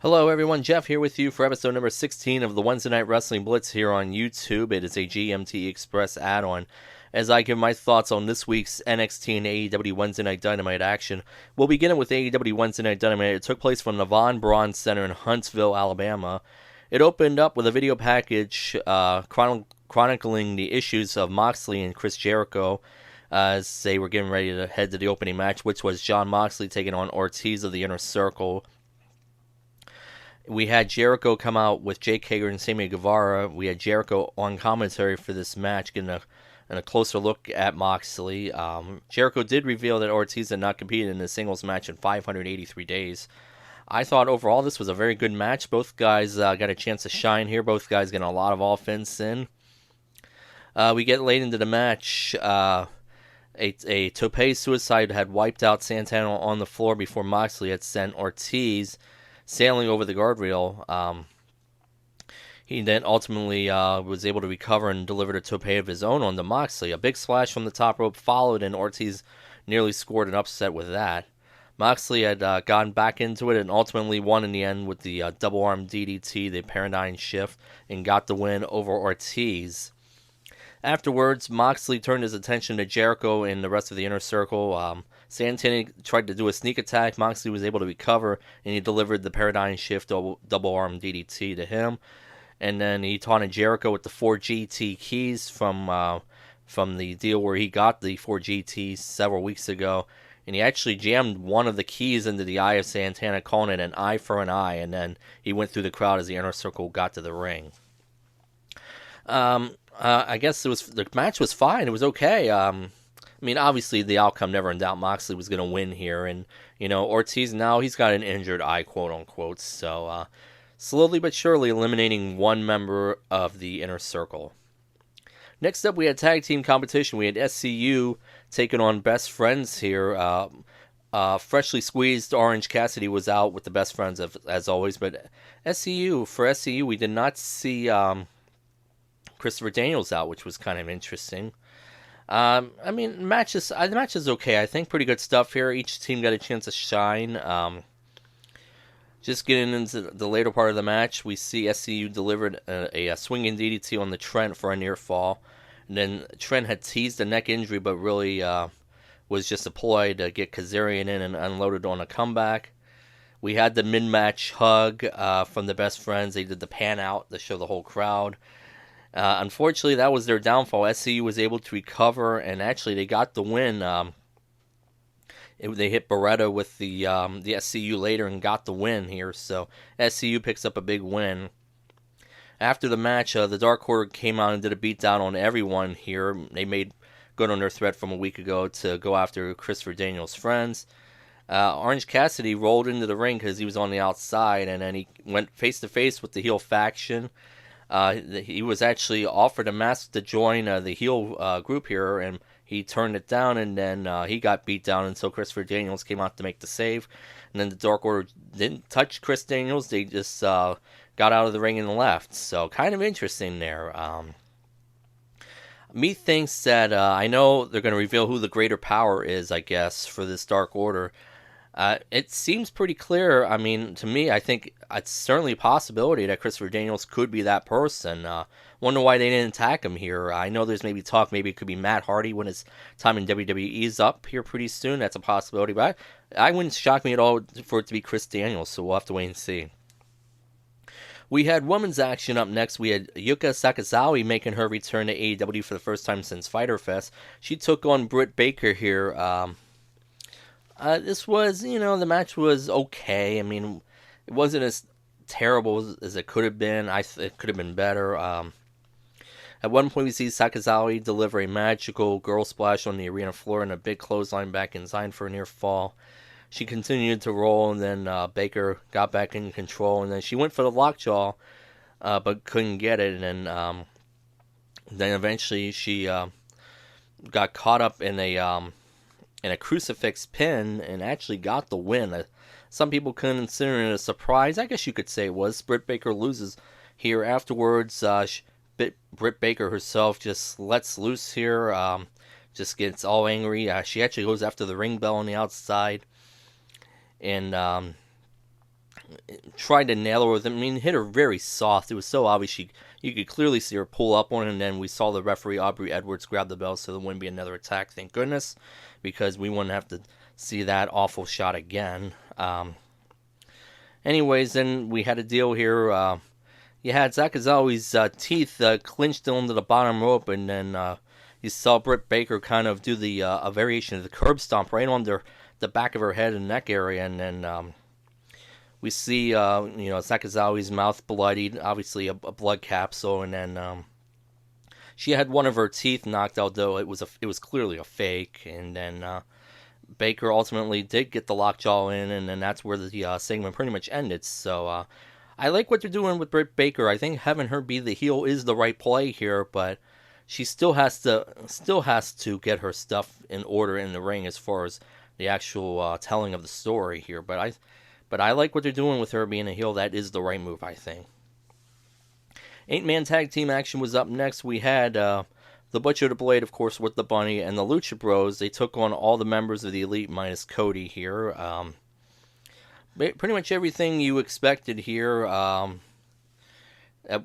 Hello everyone, Jeff here with you for episode number 16 of the Wednesday Night Wrestling Blitz here on YouTube. It is a GMTE Express add-on. As I give my thoughts on this week's NXT and AEW Wednesday Night Dynamite action, we'll begin with AEW Wednesday Night Dynamite. It took place from the Von Braun Center in Huntsville, Alabama. It opened up with a video package chronicling the issues of Moxley and Chris Jericho as they were getting ready to head to the opening match, which was Jon Moxley taking on Ortiz of the Inner Circle. We had Jericho come out with Jake Hager and Sammy Guevara. We had Jericho on commentary for this match, getting a closer look at Moxley. Jericho did reveal that Ortiz had not competed in a singles match in 583 days. I thought overall this was a very good match. Both guys got a chance to shine here. Both guys getting a lot of offense in. We get late into the match. A tope suicide had wiped out Santana on the floor before Moxley had sent Ortiz sailing over the guardrail. He then ultimately was able to recover and delivered a tope of his own onto Moxley. A big splash from the top rope followed, and Ortiz nearly scored an upset with that. Moxley had gotten back into it and ultimately won in the end with the double arm DDT, the paradigm shift, and got the win over Ortiz. Afterwards, Moxley turned his attention to Jericho and the rest of the Inner Circle. Santana tried to do a sneak attack. Moxley was able to recover, and he delivered the paradigm shift double arm DDT to him. And then he taunted Jericho with the 4 GT keys from the deal where he got the 4 GTs several weeks ago. And he actually jammed one of the keys into the eye of Santana, calling it an eye for an eye. And then he went through the crowd as the Inner Circle got to the ring. I guess the match was fine. It was okay. I mean, obviously, the outcome never in doubt. Moxley was going to win here. And, Ortiz now, he's got an injured eye, quote unquote. So, slowly but surely eliminating one member of the Inner Circle. Next up, we had tag team competition. We had SCU taking on Best Friends here. Freshly squeezed Orange Cassidy was out with the Best Friends, as always. But for SCU, we did not see Christopher Daniels out, which was kind of interesting. I mean, the match is okay. I think pretty good stuff here. Each team got a chance to shine. Just getting into the later part of the match, we see SCU delivered a swinging DDT on the Trent for a near fall. And then Trent had teased a neck injury, but really was just a ploy to get Kazarian in and unloaded on a comeback. We had the mid-match hug from the Best Friends. They did the pan out to show the whole crowd. Unfortunately, that was their downfall. SCU was able to recover, and actually they got the win. They hit Beretta with the SCU later and got the win here, so SCU picks up a big win. After the match, the Dark Order came out and did a beatdown on everyone here. They made good on their threat from a week ago to go after Christopher Daniels' friends. Orange Cassidy rolled into the ring because he was on the outside, and then he went face-to-face with the heel faction. He was actually offered a mask to join the heel group here, and he turned it down, and then he got beat down until Christopher Daniels came out to make the save. And then the Dark Order didn't touch Chris Daniels. They just got out of the ring and left. So kind of interesting there. Me thinks that I know they're going to reveal who the greater power is, I guess, for this Dark Order. It seems pretty clear. I mean, to me, I think it's certainly a possibility that Christopher Daniels could be that person. Wonder why they didn't attack him here. I know there's maybe talk, maybe it could be Matt Hardy when his time in WWE is up here pretty soon. That's a possibility, but I wouldn't shock me at all for it to be Chris Daniels, so we'll have to wait and see. We had women's action up next. We had Yuka Sakazawa making her return to AEW for the first time since Fyter Fest. She took on Britt Baker here. This was, the match was okay. I mean, it wasn't as terrible as it could have been. It could have been better. At one point, we see Sakazawa deliver a magical girl splash on the arena floor and a big clothesline back inside for a near fall. She continued to roll, and then Baker got back in control, and then she went for the lockjaw, but couldn't get it. And then eventually she got caught up in a crucifix pin and actually got the win. Some people consider it a surprise. I guess you could say it was. Britt Baker loses here. Afterwards, Britt Baker herself just lets loose here, just gets all angry. She actually goes after the ring bell on the outside. And tried to nail her with it. I mean, hit her very soft. It was so obvious. You could clearly see her pull up on it, and then we saw the referee, Aubrey Edwards, grab the bell so there wouldn't be another attack. Thank goodness, because we wouldn't have to see that awful shot again. Anyways, then we had a deal here. You had Sakazawa's teeth clinched into the bottom rope, and then you saw Britt Baker kind of do a variation of the curb stomp right under the back of her head and neck area, and then we see Sakazawa's mouth bloodied, obviously a blood capsule, and then she had one of her teeth knocked out, though it was clearly a fake, and then Baker ultimately did get the lockjaw in, and then that's where the segment pretty much ended. So I like what they're doing with Britt Baker. I think having her be the heel is the right play here, but she still has to get her stuff in order in the ring as far as the actual telling of the story here. But I like what they're doing with her being a heel. That is the right move, I think. 8-man tag team action was up next. We had the Butcher, the Blade, of course, with the Bunny, and the Lucha Bros. They took on all the members of the Elite minus Cody here. Pretty much everything you expected here.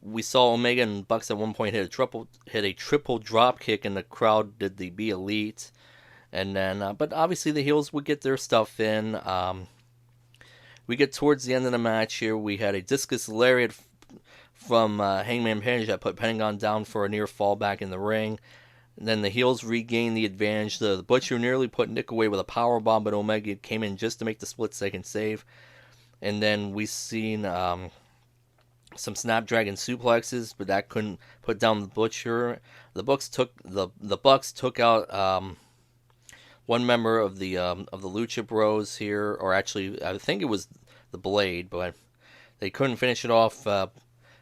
We saw Omega and Bucks at one point hit a triple drop kick, and the crowd did the Be Elite. And then, but obviously the heels would get their stuff in. We get towards the end of the match here. We had a discus lariat from Hangman Page that put Pentagon down for a near fall back in the ring. And then the heels regained the advantage. The Butcher nearly put Nick away with a powerbomb, but Omega came in just to make the split-second save. And then we seen some Snapdragon suplexes, but that couldn't put down the Butcher. The Bucks took out one member of the Lucha Bros here, or actually I think it was the Blade, but they couldn't finish it off.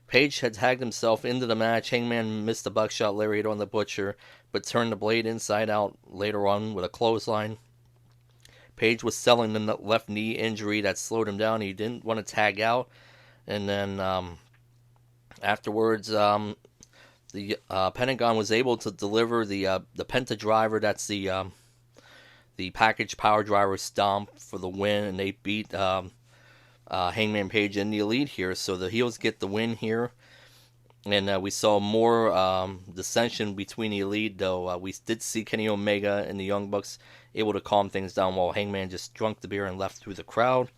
Page had tagged himself into the match. Hangman missed the buckshot lariat on the Butcher, but turned the Blade inside out later on with a clothesline. Page was selling the left knee injury that slowed him down. He didn't want to tag out. And then afterwards, the Pentagon was able to deliver the Penta Driver. That's the package power driver stomp for the win, and they beat Hangman Page and the Elite here, so the heels get the win here. And we saw more dissension between the Elite, though we did see Kenny Omega and the Young Bucks able to calm things down while Hangman just drunk the beer and left through the crowd.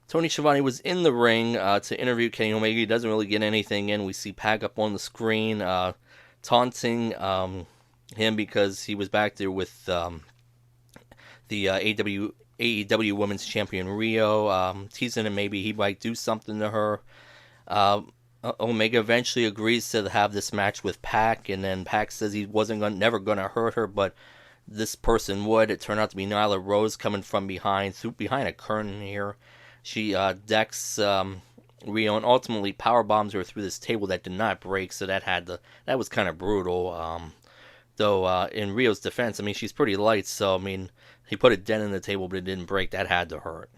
Tony Schiavone was in the ring to interview Kenny Omega. He doesn't really get anything in. We see Pac up on the screen taunting him because he was back there with the AEW Women's Champion Rio, teasing him maybe he might do something to her. Omega eventually agrees to have this match with Pac, and then Pac says he never gonna hurt her, but this person would. It turned out to be Nyla Rose coming from behind a curtain here. She decks Rio and ultimately power bombs her through this table that did not break, so that was kind of brutal. Though in Rio's defense, I mean, she's pretty light, so I mean, he put a dent in the table, but it didn't break. That had to hurt.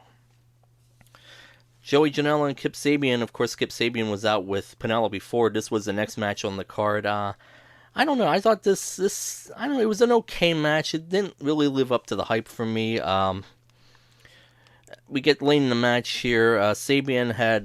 Joey Janela and Kip Sabian. Of course, Kip Sabian was out with Penelope Ford. This was the next match on the card. I don't know. I thought this I don't know. It was an okay match. It didn't really live up to the hype for me. We get late in the match here. Sabian had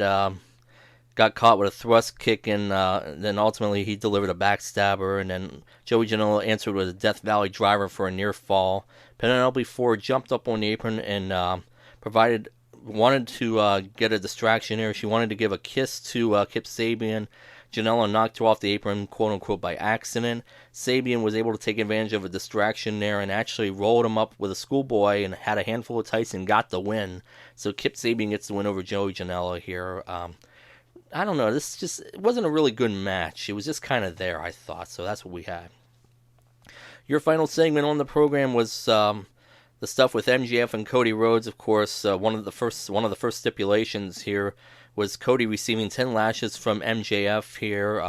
got caught with a thrust kick, and then ultimately he delivered a backstabber, and then Joey Janela answered with a Death Valley driver for a near fall. Penelope Ford jumped up on the apron and wanted to get a distraction here. She wanted to give a kiss to Kip Sabian. Janela knocked her off the apron, quote-unquote, by accident. Sabian was able to take advantage of a distraction there and actually rolled him up with a schoolboy and had a handful of tights and got the win. So Kip Sabian gets the win over Joey Janela here. I don't know. It wasn't a really good match. It was just kind of there, I thought. So that's what we had. Your final segment on the program was the stuff with MJF and Cody Rhodes. Of course, one of the first stipulations here was Cody receiving 10 lashes from MJF here.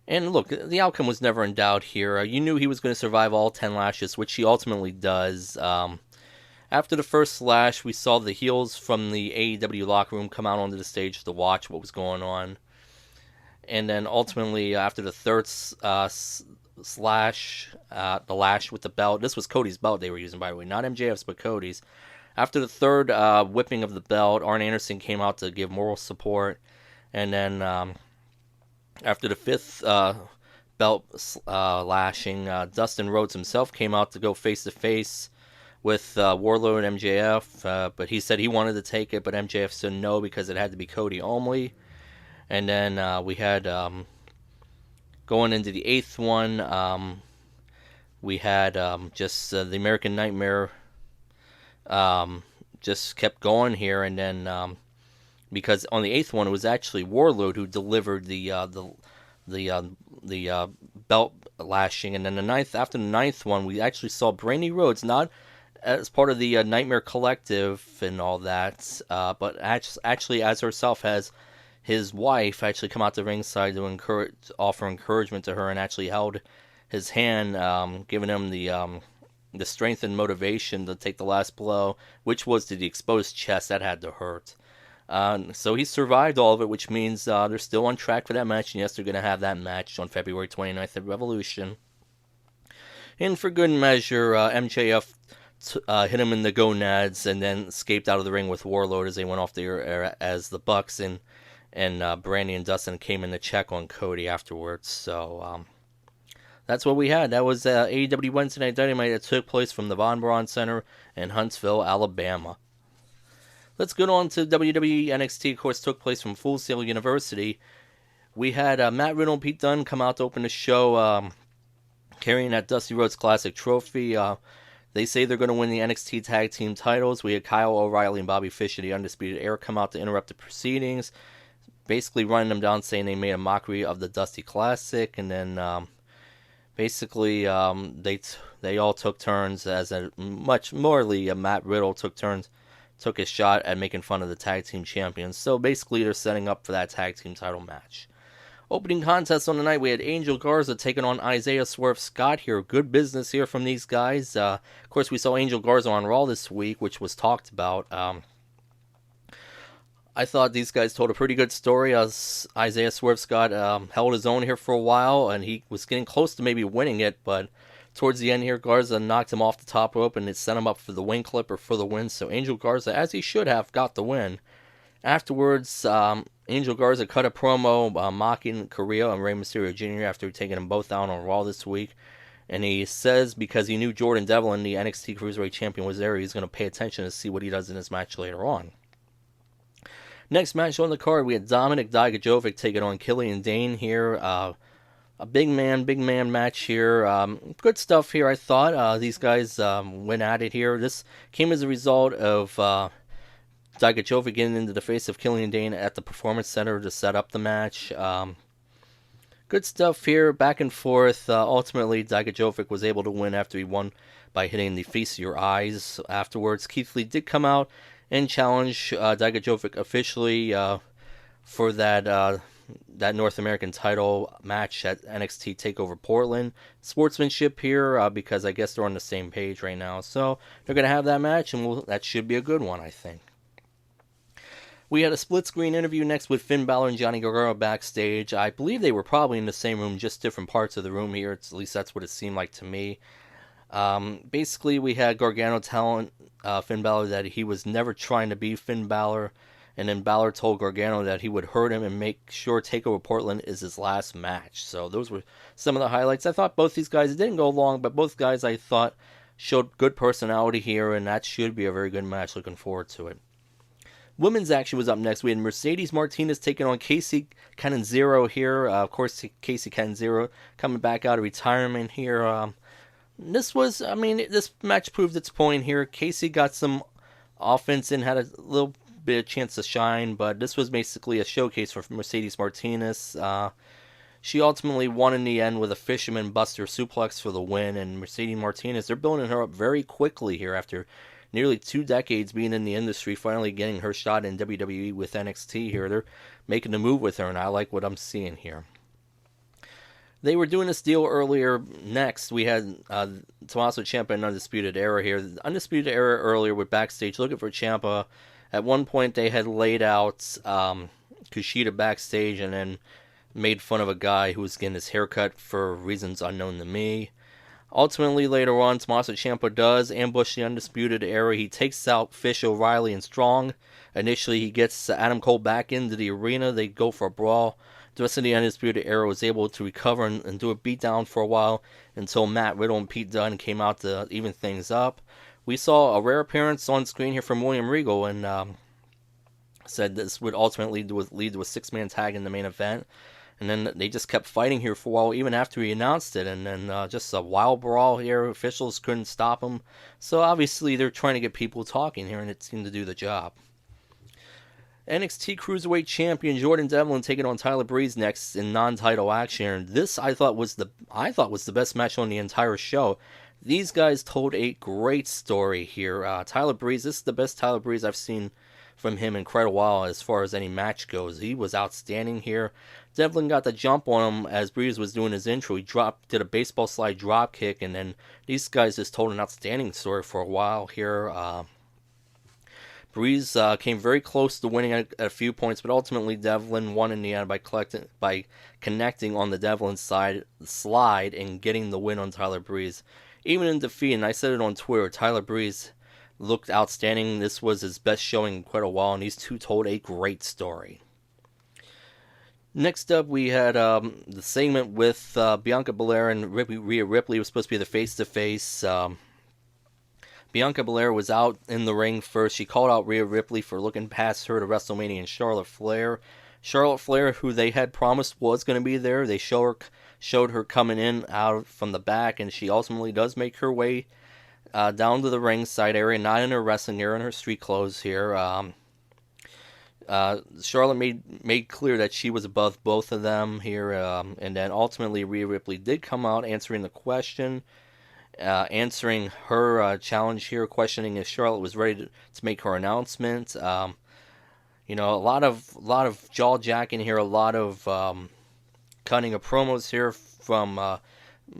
And look, the outcome was never in doubt here. You knew he was going to survive all 10 lashes, which he ultimately does. After the first slash, we saw the heels from the AEW locker room come out onto the stage to watch what was going on. And then ultimately, after the third slash, the lash with the belt, this was Cody's belt they were using, by the way, not MJF's, but Cody's. After the third whipping of the belt, Arn Anderson came out to give moral support. And then after the fifth belt lashing, Dustin Rhodes himself came out to go face-to-face with Warlord and MJF, but he said he wanted to take it, but MJF said no because it had to be Cody only. And then we had, going into the eighth one, we had just the American Nightmare just kept going here, and then because on the eighth one it was actually Warlord who delivered the belt lashing, and then after the ninth one we actually saw Brandy Rhodes, not as part of the Nightmare Collective and all that, but actually as herself, has his wife actually come out to ringside to offer encouragement to her, and actually held his hand, giving him the strength and motivation to take the last blow, which was to the exposed chest. That had to hurt. So he survived all of it, which means they're still on track for that match. And yes, they're going to have that match on February 29th at Revolution. And for good measure, MJF hit him in the gonads and then escaped out of the ring with Warlord as they went off the air, as the Bucks and Brandy and Dustin came in to check on Cody afterwards. So that's what we had. That was AEW Wednesday Night Dynamite that took place from the Von Braun Center in Huntsville, Alabama. Let's go on to WWE NXT. Of course, took place from Full Sail University. We had Matt Riddle and Pete Dunne come out to open the show, carrying that Dusty Rhodes Classic trophy. They say they're going to win the NXT Tag Team titles. We had Kyle O'Reilly and Bobby Fish of the Undisputed Era come out to interrupt the proceedings, basically running them down, saying they made a mockery of the Dusty Classic, and then basically they all took turns, as much morely Matt Riddle took his shot at making fun of the tag team champions. So basically they're setting up for that tag team title match. Opening contest on the night, we had Angel Garza taking on Isaiah Swerve Scott here. Good business here from these guys. Of course, we saw Angel Garza on Raw this week, which was talked about. I thought these guys told a pretty good story, as Isaiah Swerve Scott held his own here for a while, and he was getting close to maybe winning it, but towards the end here, Garza knocked him off the top rope, and it set him up for the wing clipper for the win. So Angel Garza, as he should have, got the win. Afterwards, Angel Garza cut a promo mocking Carrillo and Rey Mysterio Jr. after taking them both out on Raw this week. And he says because he knew Jordan Devlin, the NXT Cruiserweight Champion, was there, he's going to pay attention to see what he does in this match later on. Next match on the card, we had Dominic Dijakovic taking on Killian Dane here. A big man match here. Good stuff here, I thought. These guys went at it here. This came as a result of Dijakovic getting into the face of Killian Dane at the Performance Center to set up the match. Good stuff here, back and forth. Ultimately, Dijakovic was able to win after he won by hitting the Feast of Your Eyes. Afterwards, Keith Lee did come out and challenge Dijakovic officially for that North American title match at NXT TakeOver Portland. Sportsmanship here, because I guess they're on the same page right now. So they're going to have that match, and that should be a good one, I think. We had a split-screen interview next with Finn Balor and Johnny Gargano backstage. I believe they were probably in the same room, just different parts of the room here. At least that's what it seemed like to me. Basically, we had Gargano telling Finn Balor that he was never trying to be Finn Balor. And then Balor told Gargano that he would hurt him and make sure TakeOver Portland is his last match. So those were some of the highlights. I thought both these guys, it didn't go long, but both guys I thought showed good personality here, and that should be a very good match. Looking forward to it. Women's action was up next. We had Mercedes Martinez taking on Casey Catanzaro here. Of course, Casey Catanzaro coming back out of retirement here. This match proved its point here. Casey got some offense and had a little bit of chance to shine, but this was basically a showcase for Mercedes Martinez. She ultimately won in the end with a Fisherman Buster suplex for the win, and Mercedes Martinez, they're building her up very quickly here after nearly 2 decades being in the industry, finally getting her shot in WWE with NXT here. They're making the move with her, and I like what I'm seeing here. They were doing this deal earlier. Next, we had Tommaso Ciampa and Undisputed Era here. The Undisputed Era earlier were backstage looking for Ciampa. At one point, they had laid out Kushida backstage and then made fun of a guy who was getting his haircut for reasons unknown to me. Ultimately, later on, Tommaso Ciampa does ambush the Undisputed Era. He takes out Fish, O'Reilly, and Strong. Initially, he gets Adam Cole back into the arena. They go for a brawl. The rest of the Undisputed Era was able to recover and do a beatdown for a while until Matt Riddle and Pete Dunne came out to even things up. We saw a rare appearance on screen here from William Regal and said this would ultimately lead to a six-man tag in the main event. And then they just kept fighting here for a while, even after he announced it. And then just a wild brawl here. Officials couldn't stop him. So obviously they're trying to get people talking here, and it seemed to do the job. NXT Cruiserweight Champion Jordan Devlin taking on Tyler Breeze next in non-title action. And this I thought was the best match on the entire show. These guys told a great story here. Tyler Breeze, this is the best Tyler Breeze I've seen from him in quite a while as far as any match goes. He was outstanding here. Devlin got the jump on him as Breeze was doing his intro. He did a baseball slide drop kick, and then these guys just told an outstanding story for a while here. Breeze came very close to winning at a few points, but ultimately Devlin won in the end by connecting on the Devlin side slide and getting the win on Tyler Breeze. Even in defeat, and I said it on Twitter, Tyler Breeze looked outstanding. This was his best showing in quite a while, and these two told a great story. Next up, we had the segment with Bianca Belair and Rhea Ripley. It was supposed to be the face-to-face. Bianca Belair was out in the ring first. She called out Rhea Ripley for looking past her to WrestleMania and Charlotte Flair. Charlotte Flair, who they had promised was going to be there, they showed her coming in out from the back, and she ultimately does make her way down to the ringside area, not in her wrestling area, in her street clothes here. Charlotte made clear that she was above both of them here, and then ultimately Rhea Ripley did come out answering the question, answering her challenge here, questioning if Charlotte was ready to make her announcement. A lot of jaw jacking here, a lot of cutting of promos here from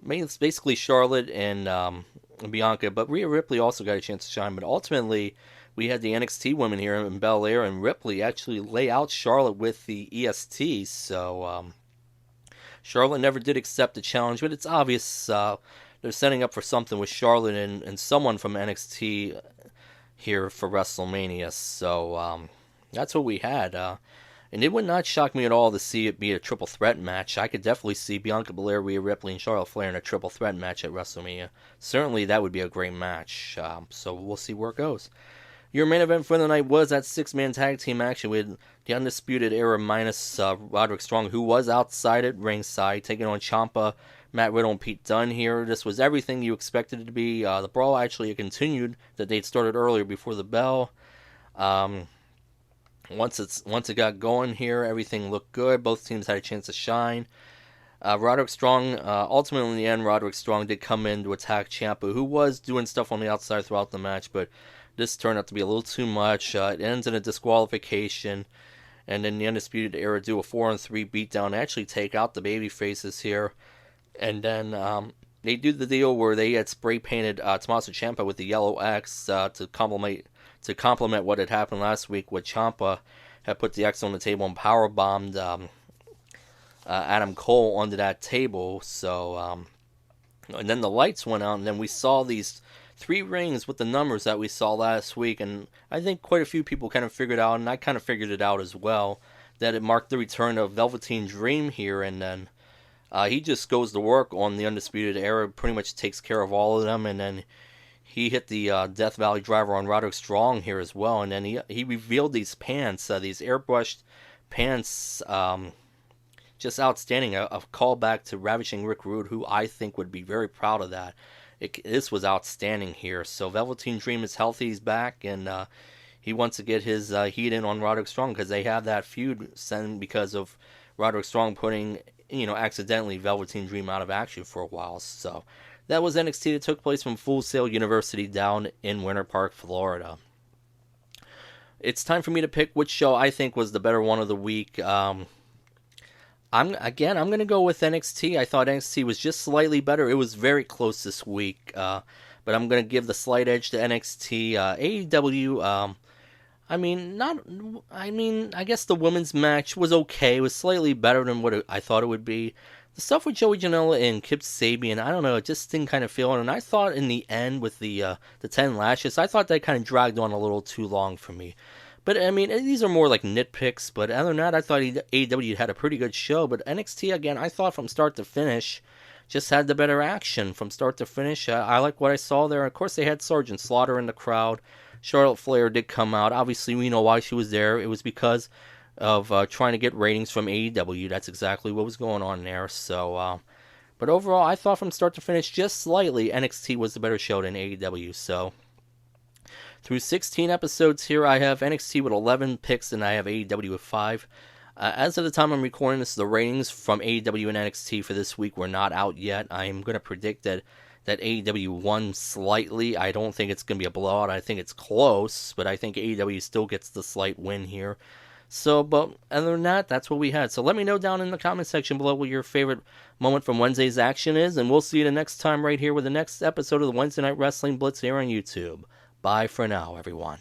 basically Charlotte and Bianca, but Rhea Ripley also got a chance to shine. But ultimately, we had the NXT women here in Belair and Ripley actually lay out Charlotte with the EST. So Charlotte never did accept the challenge, but it's obvious they're setting up for something with Charlotte and someone from NXT here for WrestleMania. So that's what we had. And it would not shock me at all to see it be a triple threat match. I could definitely see Bianca Belair, Rhea Ripley, and Charlotte Flair in a triple threat match at WrestleMania. Certainly that would be a great match. So we'll see where it goes. Your main event for the night was that six-man tag team action with the Undisputed Era minus Roderick Strong, who was outside at ringside, taking on Ciampa, Matt Riddle, and Pete Dunne here. This was everything you expected it to be. The brawl actually continued. The date started earlier before the bell. Once it got going here, everything looked good. Both teams had a chance to shine. Roderick Strong, ultimately in the end, Roderick Strong did come in to attack Ciampa, who was doing stuff on the outside throughout the match, but this turned out to be a little too much. It ends in a disqualification, and then the Undisputed Era do a 4-on-3 beatdown, actually take out the baby faces here, and then they do the deal where they had spray painted Tommaso Ciampa with the yellow X to complement what had happened last week, with Ciampa had put the X on the table and power bombed Adam Cole onto that table. So and then the lights went out, and then we saw these 3 rings with the numbers that we saw last week, and I think quite a few people kind of figured out, and I kind of figured it out as well, that it marked the return of Velveteen Dream here, and then he just goes to work on the Undisputed Era, pretty much takes care of all of them, and then he hit the Death Valley Driver on Roderick Strong here as well, and then he revealed these pants, these airbrushed pants, just outstanding, a callback to Ravishing Rick Rude, who I think would be very proud of that. This was outstanding here. So Velveteen Dream is healthy, he's back, and he wants to get his heat in on Roderick Strong, because they have that feud because of Roderick Strong putting, accidentally Velveteen Dream out of action for a while. So that was NXT that took place from Full Sail University down in Winter Park, Florida. It's time for me to pick which show I think was the better one of the week. I'm going to go with NXT. I thought NXT was just slightly better. It was very close this week, but I'm going to give the slight edge to NXT. AEW, I guess the women's match was okay. It was slightly better than what I thought it would be. The stuff with Joey Janela and Kip Sabian, I don't know, it just didn't kind of feel it. And I thought in the end with the 10 lashes, I thought that kind of dragged on a little too long for me. But I mean, these are more like nitpicks. But other than that, I thought AEW had a pretty good show. But NXT, again, I thought from start to finish, just had the better action from start to finish. I like what I saw there. Of course, they had Sergeant Slaughter in the crowd. Charlotte Flair did come out. Obviously, we know why she was there. It was because of trying to get ratings from AEW. That's exactly what was going on there. So, but overall, I thought from start to finish, just slightly, NXT was the better show than AEW. So, through 16 episodes here, I have NXT with 11 picks, and I have AEW with 5. As of the time I'm recording this, the ratings from AEW and NXT for this week were not out yet. I'm going to predict that AEW won slightly. I don't think it's going to be a blowout. I think it's close, but I think AEW still gets the slight win here. So, but other than that, that's what we had. So let me know down in the comment section below what your favorite moment from Wednesday's action is, and we'll see you the next time right here with the next episode of the Wednesday Night Wrestling Blitz here on YouTube. Bye for now, everyone.